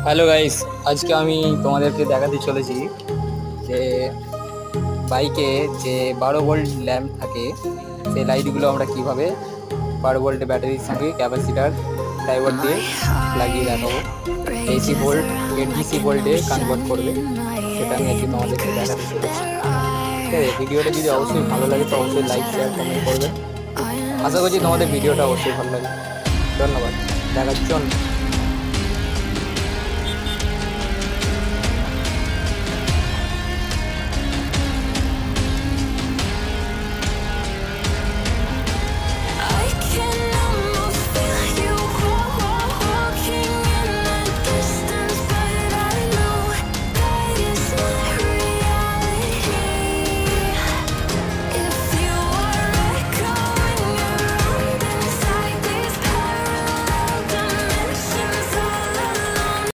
Hello guys, আজকে আমি তোমাদেরকে দেখাতে চলেছি যে বাইকে যে 12 ভোল্ট ল্যাম্প থাকে সেই লাইটগুলো আমরা কিভাবে 12 ভোল্ট ব্যাটারির সঙ্গে ক্যাপাসিটার ডাইভার দিয়ে লাগিয়ে দেখাবো। এসি ভোল্ট ডিসি ভোল্টে কনভার্ট করবে, সেটা আমি আজকে তোমাদেরকে দেখাতে চলেছি। ঠিক আছে, ভিডিওটা যদি অবশ্যই ভালো লাগে তো অবশ্যই লাইক শেয়ার কমেন্ট করবে। আশা করছি তোমাদের ভিডিওটা অবশ্যই ভালো লাগে। ধন্যবাদ দেখার জন্য।